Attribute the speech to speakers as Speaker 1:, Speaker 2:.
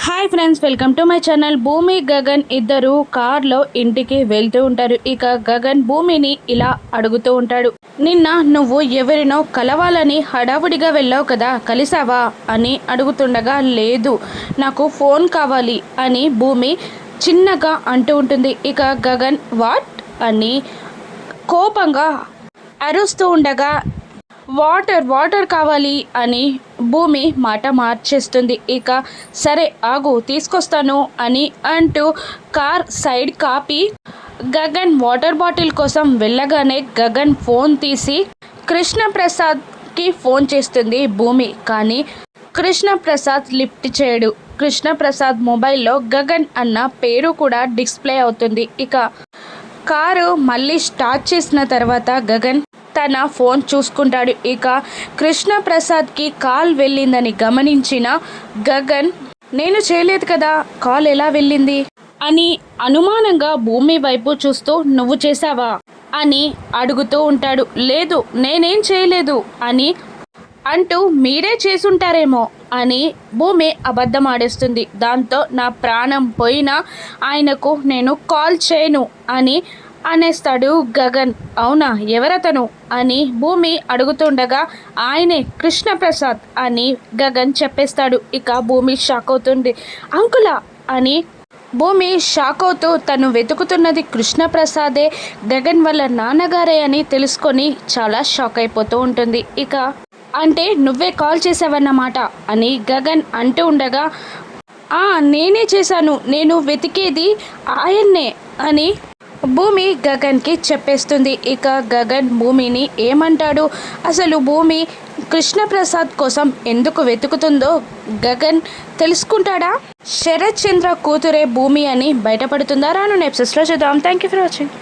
Speaker 1: Hi friends, welcome to my channel. భూమి గగన్ ఇద్దరు కార్లో ఇంటికి వెళ్తూ ఉంటారు. ఇక గగన్ భూమిని ఇలా అడుగుతూ ఉంటాడు, నిన్న నువ్వు ఎవరినో కలవాలని హడావుడిగా వెళ్ళావు కదా, కలిసావా అని అడుగుతుండగా, లేదు నాకు ఫోన్ కావాలి అని భూమి చిన్నగా అంటూ ఉంటుంది. ఇక గగన్ వాట్ అని కోపంగా అరుస్తూ ఉండగా, వాటర్ కావాలి అని భూమి మాట మార్చేస్తుంది. ఇక సరే ఆగు తీసుకొస్తాను అని అంటూ car side copy Gagan water bottle కోసం వెళ్ళగానే గగన్ ఫోన్ తీసి కృష్ణప్రసాద్కి ఫోన్ చేస్తుంది భూమి. కానీ కృష్ణప్రసాద్ లిఫ్ట్ చేయడు. కృష్ణప్రసాద్ మొబైల్లో గగన్ అన్న పేరు కూడా డిస్ప్లే అవుతుంది. ఇక కారు మళ్ళీ స్టార్ట్ చేసిన తర్వాత గగన్ తన ఫోన్ చూసుకుంటాడు. ఇక కృష్ణప్రసాద్కి కాల్ వెళ్ళిందని గమనించిన గగన్, నేను చేయలేదు కదా, కాల్ ఎలా వెళ్ళింది అని అనుమానంగా భూమి వైపు చూస్తూ, నువ్వు చేశావా అని అడుగుతూ ఉంటాడు. లేదు నేనేం చేయలేదు అని అంటూ, మీరే చేసుంటారేమో అని భూమి అబద్ధం ఆడేస్తుంది. దాంతో నా ప్రాణం పోయినా ఆయనకు నేను కాల్ చేయను అని అనేస్తాడు గగన్. అవునా, ఎవరతను అని భూమి అడుగుతుండగా, ఆయనే కృష్ణప్రసాద్ అని గగన్ చెప్పేస్తాడు. ఇక భూమి షాక్ అవుతుంది. అంకులా అని భూమి షాక్ అవుతూ, తను వెతుకుతున్నది కృష్ణప్రసాదే, గగన్ వాళ్ళ నాన్నగారే అని తెలుసుకొని చాలా షాక్ అయిపోతూ ఉంటుంది. ఇక అంటే నువ్వే కాల్ చేసావన్నమాట అని గగన్ అంటూ ఉండగా, నేనే చేశాను, నేను వెతికేది ఆయన్నే అని భూమి గగన్కి చెప్పేస్తుంది. ఇక గగన్ భూమిని ఏమంటాడు, అసలు భూమి కృష్ణప్రసాద్ కోసం ఎందుకు వెతుకుతుందో గగన్ తెలుసుకుంటాడా? శరత్ చంద్ర కూతురే భూమి అని బయటపడుతుందా? రాను ఎపిసోడ్స్లో చూద్దాం. Thank you for watching.